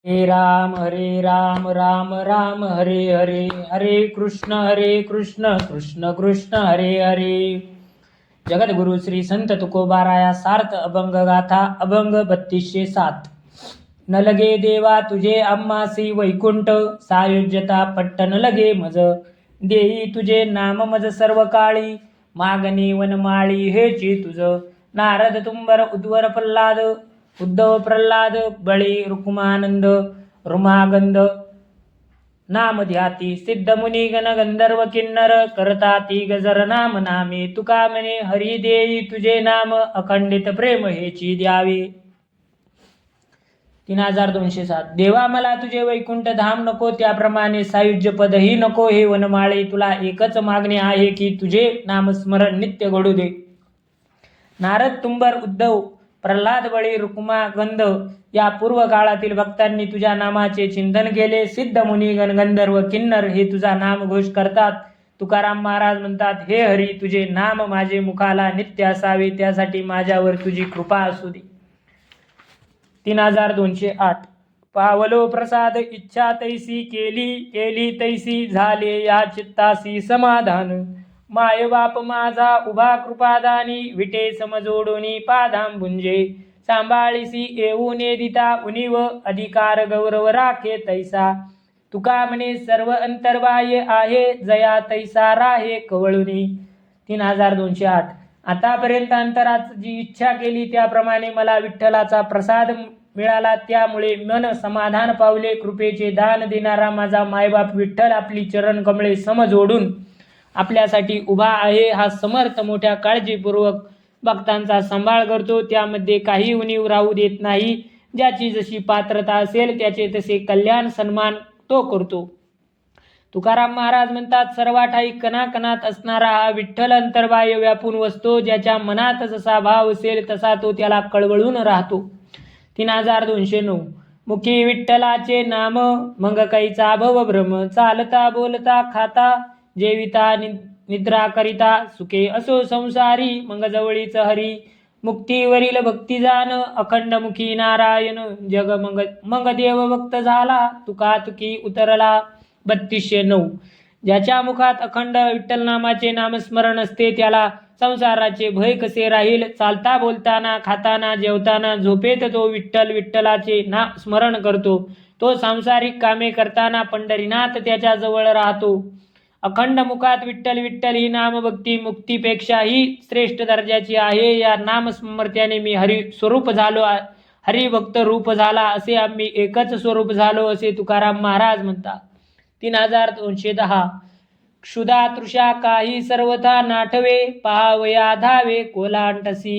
हरे राम राम राम हरे हरे, हरे कृष्ण कृष्ण कृष्ण हरे हरे. जगद्गुरु श्री संत तुकोबाराया सार्थ अभंग गाथा अभंग 3207. न लगे देवा तुझे आम्हासी वैकुंठ, सायुज्यता पट्टन लगे मज. देई तुझे नाम मज सर्व काळी, मागणी वनमाळी हेची तुझ. नारद तुंबर उद्वर प्रल्हाद, उद्धव प्रल्हाद बळी रुक्मानंद. रुमागंध नाम ध्याती सिद्ध मुनी गण गंधर्व किन्नर, करताती गजर नाम नामे. तुका म्हणे हरी देई तुझे नाम, अखंडित प्रेम हेची द्यावे. 3207. देवा मला तुझे वैकुंठ धाम नको, त्याप्रमाणे सायुज्य पदही नको. हे वनमाळे तुला एकच मागणे आहे की तुझे नामस्मरण नित्य घडू दे. नारद तुंबर उद्धव प्रल्हाद बळी रुक्मा गंध या पूर्व काळातील भक्तांनी तुझ्या नामाचे चिंतन केले. सिद्ध मुनिगण गंधर्व किन्नर हे तुझा नाम घोष करतात. तुकाराम महाराज म्हणतात, हे हरी तुझे नाम माझे मुखाला नित्य असावे, त्यासाठी माझ्यावर तुझी कृपा असू दे. 3208. पावलो प्रसाद इच्छा तैसी केली, केली तैसी झाले या चित्तासी समाधान. माय बाप माझा उभा कृपादानी, विटे समजोडोनी पादांबुंजे. सांभाळीसी येऊन दिता उनिव, अधिकार गौरव राखे तैसा. तुका म्हणे सर्व अंतर्बाह्य आहे, जया तैसा राहे कवळुनी. 3208. आतापर्यंत अंतरात जी इच्छा केली त्याप्रमाणे मला विठ्ठलाचा प्रसाद मिळाला, त्यामुळे मन समाधान पावले. कृपेचे दान देणारा माझा मायबाप विठ्ठल आपली चरण कमळे समजोडून आपल्यासाठी उभा आहे. हा समर्थ मोठ्या काळजीपूर्वक भक्तांचा सांभाळ करतो, त्यामध्ये काही उणीव राहू देत नाही. ज्याची जशी पात्रता असेल त्याचे तसे कल्याण सन्मान तो करतो. तुकाराम महाराज म्हणतात, सर्वाठाई कणाकणात असणारा हा विठ्ठल अंतर्बाह्य व्यापून वसतो. ज्याच्या मनात जसा भाव असेल तसा तो त्याला कळवळून राहतो. 3209. मुखी विठ्ठलाचे नाम, मग कैचा भव भ्रम. चालता बोलता खाता जेविता निद्रा करिता, सुखे असो संसारी मग जवळीच हरी. मुक्तीवरील भक्ती जाण, अखंड मुखी नारायण. जग मग देव भक्त झाला, तुका तुकी उतरला. 3209. ज्याच्या मुखात अखंड विठ्ठल नामाचे नामस्मरण असते त्याला संसाराचे भय कसे राहील. चालता बोलताना खाताना जेवताना झोपेत तो विठ्ठल विठ्ठलाचे नाम स्मरण करतो. तो सांसारिक कामे करताना पंढरीनाथ त्याच्या जवळ राहतो. अखंड मुखात विठ्ठल विठ्ठल ही नामभक्ती मुक्तीपेक्षाही श्रेष्ठ दर्जाची आहे. या नामस्मर्त्याने मी हरी स्वरूप झालो, हरिभक्त रूप झाला, असे आम्ही एकच स्वरूप झालो, असे तुकाराम महाराज म्हणतात. 3210. क्षुधा तृषा काही सर्वथा नाठवे, पहावया धावे कोलांटसी.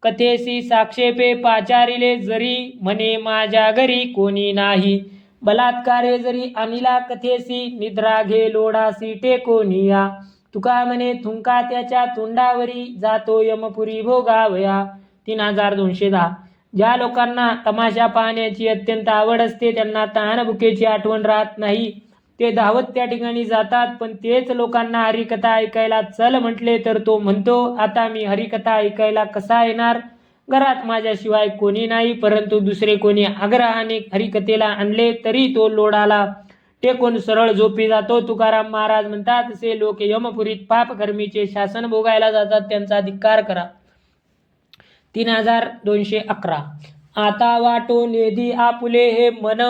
कथेसी साक्षेपे पाचारिले जरी, म्हणे माझ्या घरी कोणी नाही. बलात्कारे जरी अनिला कथेसी, निद्रा घे लोडासी टेकोनिया. तुका म्हणे थुंका त्याच्या तोंडावरी, जातो यमपुरी भोगावया. 3210. ज्या लोकांना तमाशा पाहण्याची अत्यंत आवड असते त्यांना तहानभुकेची आठवण राहत नाही. ते धावत त्या ठिकाणी जातात, पण तेच लोकांना हरिकथा ऐकायला चल म्हटले तर तो म्हणतो, आता मी हरिकथा ऐकायला कसा येणार, घरात माझ्याशिवाय कोणी नाही. परंतु दुसरे कोणी आग्रहाने हरिकथेला आणले तरी तो लोडाला टेकून सरळ झोपी जातो. तुकाराम महाराज म्हणतात, असे लोक यमपुरीत पापकर्मीचे शासन भोगायला जातात, त्यांचा धिक्कार करा. 3211. आता वाटो नेदी आपुले हे मन,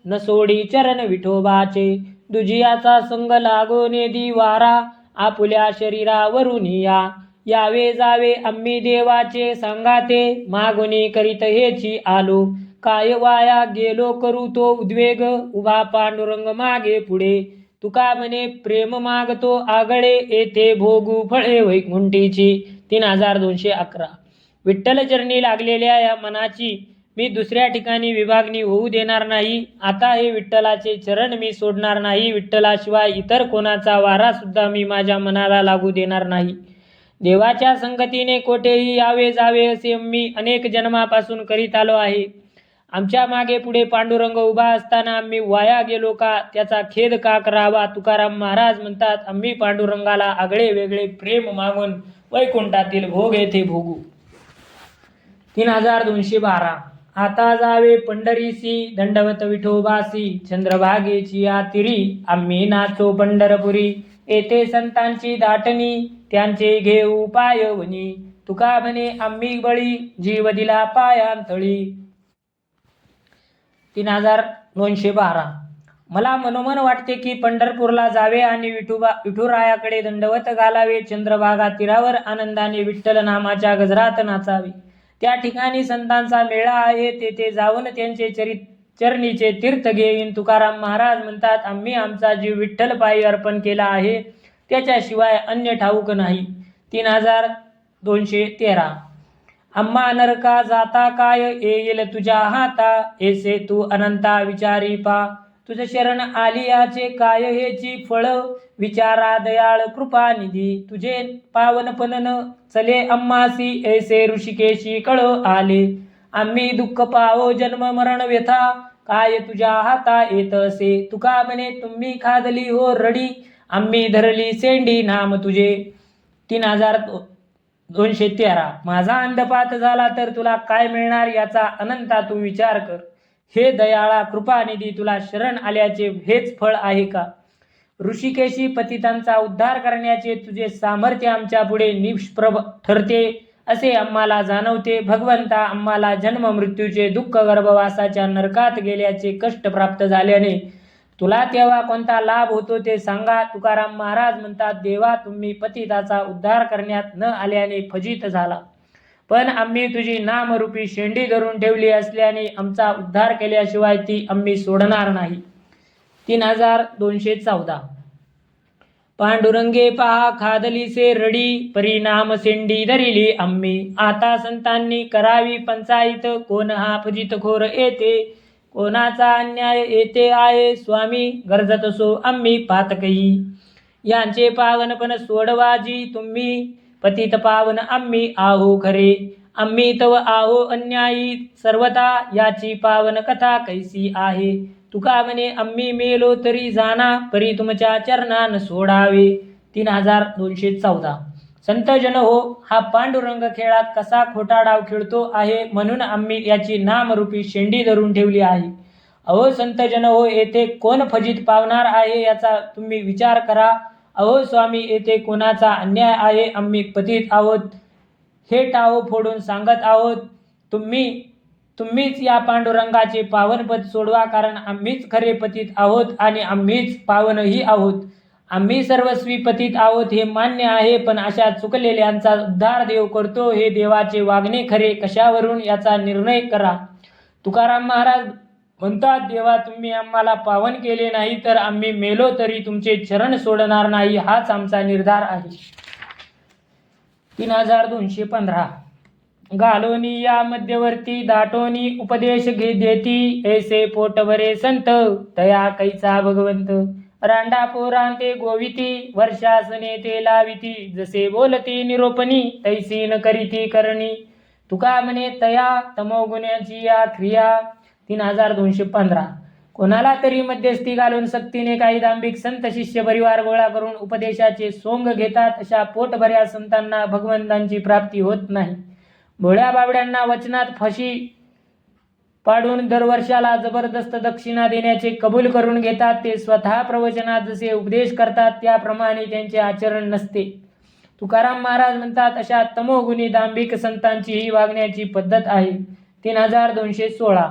न सोडी चरण विठोबाचे. दुजियाचा संग लागो नेदी वारा, आपुल्या शरीरावरून या. यावे जावे आम्ही देवाचे सांगाते, मागुनी करीत हेची आलो. काय वाया गेलो करू तो उद्वेग, उभा पांडुरंग मागे पुढे. तुका म्हणे प्रेम मागतो आगळे, येथे भोगू फळे वैकुंठीची. 3211. विठ्ठल चरणी लागलेल्या या मनाची मी दुसऱ्या ठिकाणी विभागणी होऊ देणार नाही. आता हे विठ्ठलाचे चरण मी सोडणार नाही. विठ्ठलाशिवाय इतर कोणाचा वारा सुद्धा मी माझ्या मनाला लागू देणार नाही. देवाच्या संगतीने कोठेही यावे जावे असे मी अनेक जन्मापासून करीत आलो आहे. आमच्या मागे पुढे पांडुरंग उभा असताना आम्ही वाया गेलो का, त्याचा खेद का करावा. तुकाराम महाराज म्हणतात, आम्ही पांडुरंगाला आगळे वेगळे प्रेम मागून वैकुंठातील भोग येथे भोगू. 3212. आता जावे पंढरीसी दंडवत विठोबासी चंद्रभागेची आतिरी आम्ही नाचो पंढरपुरी येथे संतांची दाटणी त्यांचे घेऊ पायवनी तुका म्हणे आम्ही बळी जीव दिला पायांतळी. 3212. मला मनोमन वाटते की पंढरपूरला जावे आणि विठुरायाकडे दंडवत घालावे. चंद्रभागा तीरावर आनंदाने विठ्ठल नामाच्या गजरात नाचावे. त्या ठिकाणी संतांचा मेळा आहे. तेथे जाऊन त्यांचे चरणीचे तीर्थ घेईन. तुकाराम महाराज म्हणतात आम्ही आमचा जीव विठ्ठल पायी अर्पण केला आहे, त्याच्याशिवाय अन्य ठाऊक नाही. 3213. आम्हा नरका जाता काय येईल तुझ्या हाता ऐसे तू अनंता विचारी पा तुझ शरण आली याचे काय हेची फळ विचारा दयाळ कृपानिधी तुझे पावनपणन चले आम्हासी ऐसे ऋषिकेशी कळ आले आम्ही दुःख पावो जन्म मरण व्यथा काय तुझ्या हाता येत असे तुका म्हणे तुम्ही खादली हो रडी आम्ही धरली सेंडी नाम तुझे. 3213. माझा अंधपात झाला तर तुला काय मिळणार याचा अनंता तू विचार कर. हे दयाळा कृपानिधी तुला शरण आल्याचे हेच फळ आहे का. ऋषिकेशी पतितांचा उद्धार करण्याचे तुझे सामर्थ्य आमच्या पुढे निष्प्रभ ठरते असे आम्हाला जाणवते. भगवंता आम्हाला जन्म मृत्यूचे दुःख गर्भवासाच्या नरकात गेल्याचे कष्ट प्राप्त झाल्याने तुला तेव्हा कोणता लाभ होतो ते सांगा. तुकाराम महाराज म्हणतात देवा तुम्ही पतिताचा उद्धार करण्यात न आल्याने फजित झाला, पण आम्ही तुझी नामरूपी शेंडी धरून ठेवली असल्याने आमचा उद्धार केल्याशिवाय ती आम्ही सोडणार नाही. 3214. पांडुरंगे पहा खादलीसे रडी परिणाम सेंडी धरिली आम्ही आता संतांनी करावी पंचायत कोण हा फजितखोर येते कोणाचा अन्याय येते आहे स्वामी गरजत सो आम्ही पातकही यांचे पावनपण सोडवाजी तुम्ही पतित पावन आम्ही आहो खरे आम्ही तव आहो अन्यायी सर्वता याची पावन कथा कैसी आहे तुका म्हणे आम्ही मेलो तरी जाना परी तुमच्या चरणान सोडावे. 3214. संत जन हो हा पांडुरंग खेळात कसा खोटा डाव खेळतो आहे म्हणून आम्ही याची नामरूपी शेंडी धरून ठेवली आहे. अहो संत जन हो येथे कोण फजित पावणार आहे याचा तुम्ही विचार करा. अहो स्वामी येथे कोणाचा अन्याय आहे आम्ही पतित आहोत हे टाहो फोडून सांगत आहोत. तुम्हीच या पांडुरंगाचे पावनपद सोडवा कारण आम्हीच खरे पतित आहोत आणि आम्हीच पावनही आहोत. आम्ही सर्वस्वी पतित आहोत हे मान्य आहे, पण अशा चुकलेल्यांचा उद्धार देव करतो हे देवाचे वागणे खरे कशावरून याचा निर्णय करा. तुकाराम महाराज म्हणतात देवा तुम्ही आम्हाला पावन केले नाही तर आम्ही मेलो तरी तुमचे चरण सोडणार नाही हाच आमचा निर्धार आहे. 3215. घालोनी या मध्यवर्ती दाटोनी उपदेश देती ऐसे पोटभरे संत तया कैचा भगवंत रांडा पोरांते गोविती वर्षासने ते लाविती जसे बोलती निरोपणी तैसी न करीती करणी तुका म्हणे तया तमोगुण्याची या क्रिया. 3215. कोणाला तरी मध्यस्थी घालून सक्तीने काही दांभिक संत शिष्य परिवार गोळा करून उपदेशाचे सोंग घेतात अशा पोटभऱ्या संतांना भगवंतांची प्राप्ती होत नाही. भोळ्या बाबड्यांना वचनात फाशी पाडून दरवर्षाला जबरदस्त दक्षिणा देण्याचे कबूल करून घेतात. ते स्वतः प्रवचनात जसे उपदेश करतात त्याप्रमाणे त्यांचे आचरण नसते. तुकाराम महाराज म्हणतात अशा तमोगुणी दांभिक संतांची ही वागण्याची पद्धत आहे. 3216.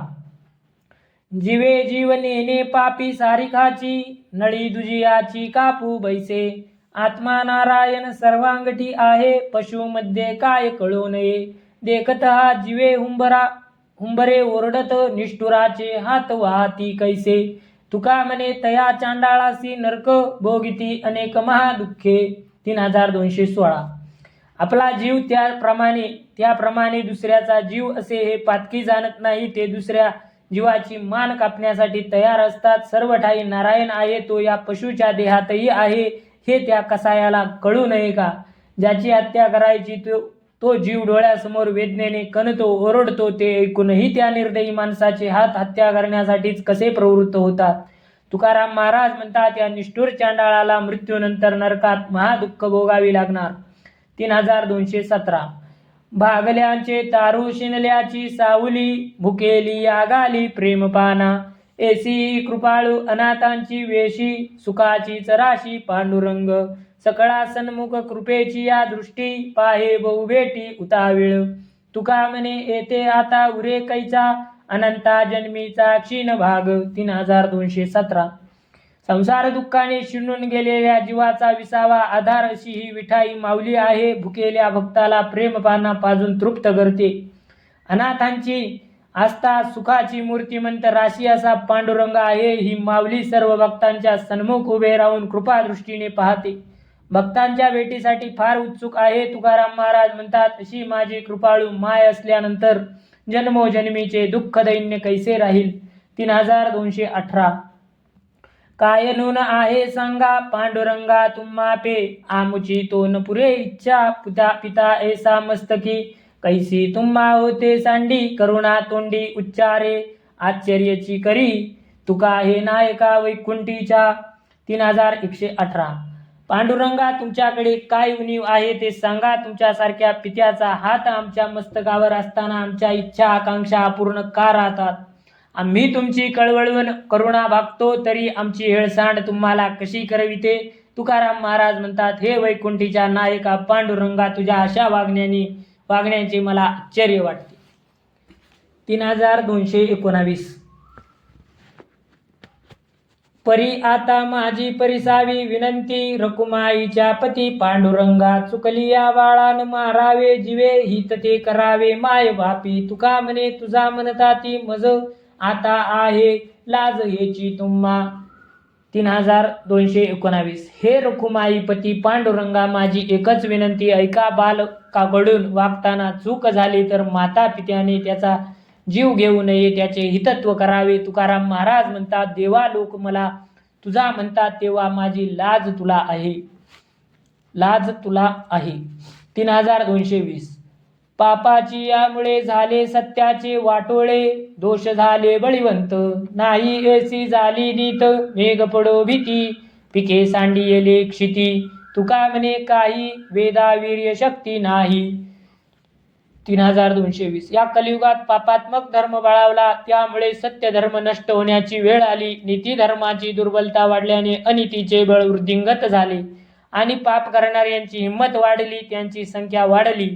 जीवे जीव नेणे पापी सारिखाची नळी दुजियाची कापू बैसे आत्मा नारायण सर्वांगठी आहे पशु मध्ये काय कळू नये देखत हा जीवे हुंबरे ओरडत निष्ठुराचे हात वाहती कैसे तुका म्हणे तया चांडाळासी नरक भोगिती अनेक महादुःखे. 3216. आपला जीव त्याप्रमाणे दुसऱ्याचा जीव असे हे पातकी जाणत नाही. ते दुसऱ्या जीवाची मान कापण्यासाठी तयार असतात. सर्व ठाई नारायण आहे तो या पशुच्या देहातही आहे हे त्या कसायाला कळू नये का. ज्याची हत्या करायची तो जीव डोळ्यासमोर वेदनेने कणतो ओरडतो ते ऐकूनही त्या निर्दयी माणसाचे हात हत्या करण्यासाठीच कसे प्रवृत्त होतात. तुकाराम महाराज म्हणतात या निष्ठुर चांडाळाला मृत्यूनंतर नरकात महादुःख भोगावी लागणार. 3217. भागल्यांचे तारू शिनल्याची सावली भुकेली आगाली प्रेमपाना एसी कृपाळू अनाथांची वेशी सुखाची चराशी पांडुरंग सकळा सन्मुख कृपेची या दृष्टी पाहे बहु उताविळ तुका म्हणे येते आता उरे कैचा अनंता जन्मीचा क्षीण भाग 3217 संसार दुःखाने शिणून गेलेल्या जीवाचा विसावा आधार अशी ही विठाई माऊली आहे. भुकेल्या भक्ताला प्रेमपाना पाजून तृप्त करते. अनाथांची आस्था सुखाची मूर्तिमंत राशी असा पांडुरंग आहे. ही माऊली सर्व भक्तांच्या सन्मुख उभे राहून कृपादृष्टीने पाहते. भक्तांच्या भेटीसाठी फार उत्सुक आहे. तुकाराम महाराज म्हणतात, अशी माझी कृपाळू माय असल्यानंतर जन्मोजन्मीचे दुःख दैन्य कैसे राहील. 3218 काय नून आहे सांगा पांडुरंगा तुम्हा पे आमुची तो न पुरे इच्छा पिता ऐसा मस्तकी कैसी तुम्हा होते सांडी करुणा तोंडी उच्चारे आश्चर्याची करी तुका हे नायका वैकुंठीच्या. 3118 पांडुरंगा तुमच्याकडे काय उणीव आहे ते सांगा. तुमच्यासारख्या पित्याचा हात आमच्या मस्तकावर असताना आमच्या इच्छा आकांक्षा अपूर्ण का राहतात. आम्ही तुमची कळवळून करुणा भागतो तरी आमची हेळसांड तुम्हाला कशी करविते. तुकाराम महाराज म्हणतात, हे वैकुंठीच्या नायका पांडुरंगा तुझ्या अशा वागण्याचे मला आश्चर्य वाटते. 3219 परी आता माझी परिसावी विनंती रकुमाईच्या पती पांडुरंगा चुकली या बाळान मारावे जीवे हित ते करावे माय बापी तुका म्हणे तुझा म्हणता ती मज आता आहे लाज हेची तुम्हा. 3219 हे रखुमाईपती पांडुरंगा माझी एकच विनंती ऐका. बालकाकडून वागताना चूक झाली तर माता पित्याने त्याचा जीव घेऊ नये, त्याचे हितत्व करावे. तुकाराम महाराज म्हणतात, देवा लोक मला तुझा म्हणतात तेव्हा माझी लाज तुला आहे, लाज तुला आहे. 3220 पापाची यामुळे झाले सत्याचे वाटोळे दोष झाले बळीवंत नाही ऐसी झाली नीत मेघ पडो भीती पिके सांडियेले क्षिती तुका म्हणे काही वेदावीर्य शक्ती नाही. 3220 या कलियुगात पापात्मक धर्म बळावला त्यामुळे सत्य धर्म नष्ट होण्याची वेळ आली. नीती धर्माची दुर्बलता वाढल्याने अनितीचे बळ वृद्धिंगत झाले आणि पाप करणाऱ्यांची हिंमत वाढली, त्यांची संख्या वाढली.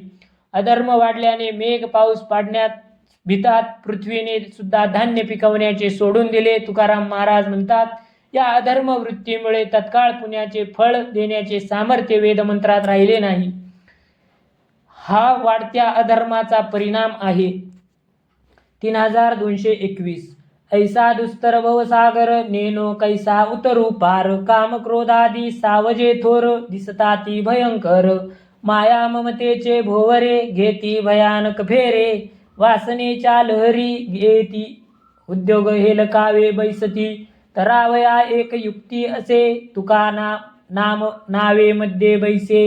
अधर्म वाढल्याने मेघ पाऊस पाडण्यात भीतात पृथ्वीने सुद्धा धान्य पिकवण्याचे सोडून दिले. तुकाराम महाराज म्हणतात, या अधर्म वृत्तीमुळे तत्काळ पुण्याचे फळ देण्याचे सामर्थ्य वेदमंत्रात राहिले नाही. हा वाढत्या अधर्माचा परिणाम आहे. 3221 ऐसा दुस्तर भवसागर नेनो कैसा उतरू पार काम क्रोधादी सावजे थोर दिसताती भयंकर माया ममतेचे भोवरे घेती भयानक फेरे वासनेच्या लहरी घेती उद्योग हेलकावे बैसती तरावया एक युक्ती असे तुका नाम नावे मध्ये बैसे.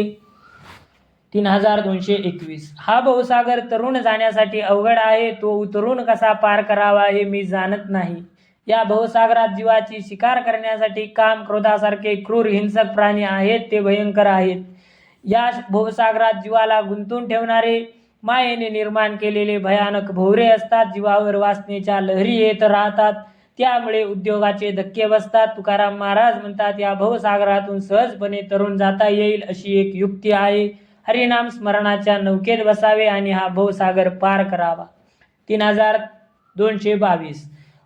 3221 हा भवसागर तरुण जाण्यासाठी अवघड आहे, तो उतरून कसा पार करावा हे मी जाणत नाही. या भवसागरात जीवाची शिकार करण्यासाठी काम क्रोधासारखे क्रूर हिंसक प्राणी आहेत, ते भयंकर आहेत. या भवसागरात जीवाला गुंतून ठेवणारे मायेने निर्माण केलेले भयानक भोवरे असतात. जीवावर वासनेच्या लहरी येत राहतात, त्यामुळे उद्योगाचे धक्के बसतात. तुकाराम महाराज म्हणतात, या भवसागरातून सहजपणे तरुण जाता येईल अशी एक युक्ती आहे. हरिनाम स्मरणाच्या नौकेत बसावे आणि हा भवसागर पार करावा. 3222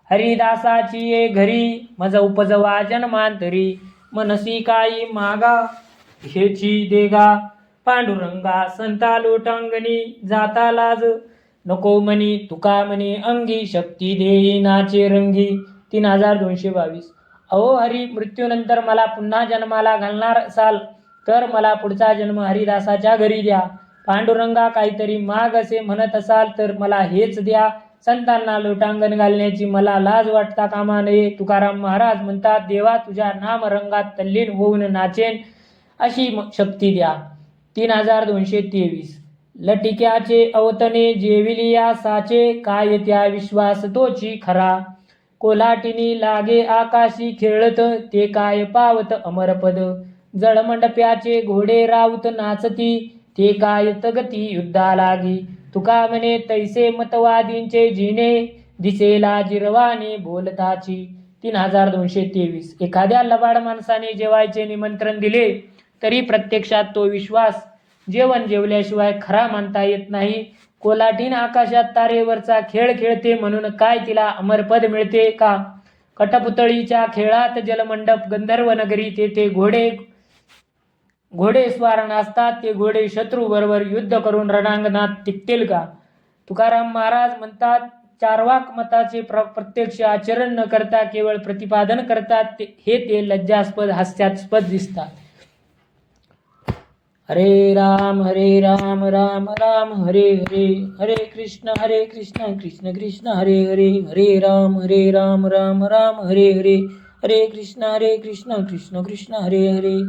हरिदासाची ये घरी मज उपजवा जन्मांतरी मनसी काही मागा हेची देगा पांडुरंगा संता लोटांगणी जाता लाज नको म्हणी तुका म्हणे अंगी शक्ती देई नाचे रंगी. 3222 अहो हरी, मृत्यूनंतर मला पुन्हा जन्माला घालणार असाल तर मला पुढचा जन्म हरिदासाच्या घरी द्या. पांडुरंगा काहीतरी माग असे म्हणत असाल तर मला हेच द्या. संतांना लोटांगण घालण्याची मला लाज वाटता कामा नये. तुकाराम महाराज म्हणतात, देवा तुझ्या नामरंगात तल्लीन होऊन नाचेन अशी शक्ती द्या. 3223 लटिक्याचे अवतने जेविलिया साचे काय त्या विश्वास तोची खरा कोल्हाटिनी लागे आकाशी खेळत ते काय पावत अमरपद जळमंडप्याचे घोडे राऊत नाचती ते काय तगती युद्धा लागी. तुका म्हणे तैसे मतवादींचे जिने, दिसेला जिरवाने बोलताची. 3223. एखाद्या लबाड माणसाने जेवायचे निमंत्रण दिले तरी प्रत्यक्षात तो विश्वास जेवण जेवल्याशिवाय खरा मानता येत नाही. कोलाटीन आकाशात तारेवरचा खेळ खेळते म्हणून काय तिला अमरपद मिळते का? कठपुतळीच्या खेळात जलमंडप गंधर्व नगरी, तेथे घोडेस्वार नाचतात. ते घोडे शत्रू बरोबर युद्ध करून रणांगणात टिकतील का? तुकाराम महाराज म्हणतात, चार्वाक मताचे प्रत्यक्ष आचरण न करता केवळ प्रतिपादन करतात हे ते लज्जास्पद हास्यास्पद दिसतात. हरे राम राम राम हरे हरे, हरे कृष्ण कृष्ण कृष्ण हरे हरे, हरे राम राम राम हरे हरे, हरे कृष्ण कृष्ण कृष्ण हरे हरे.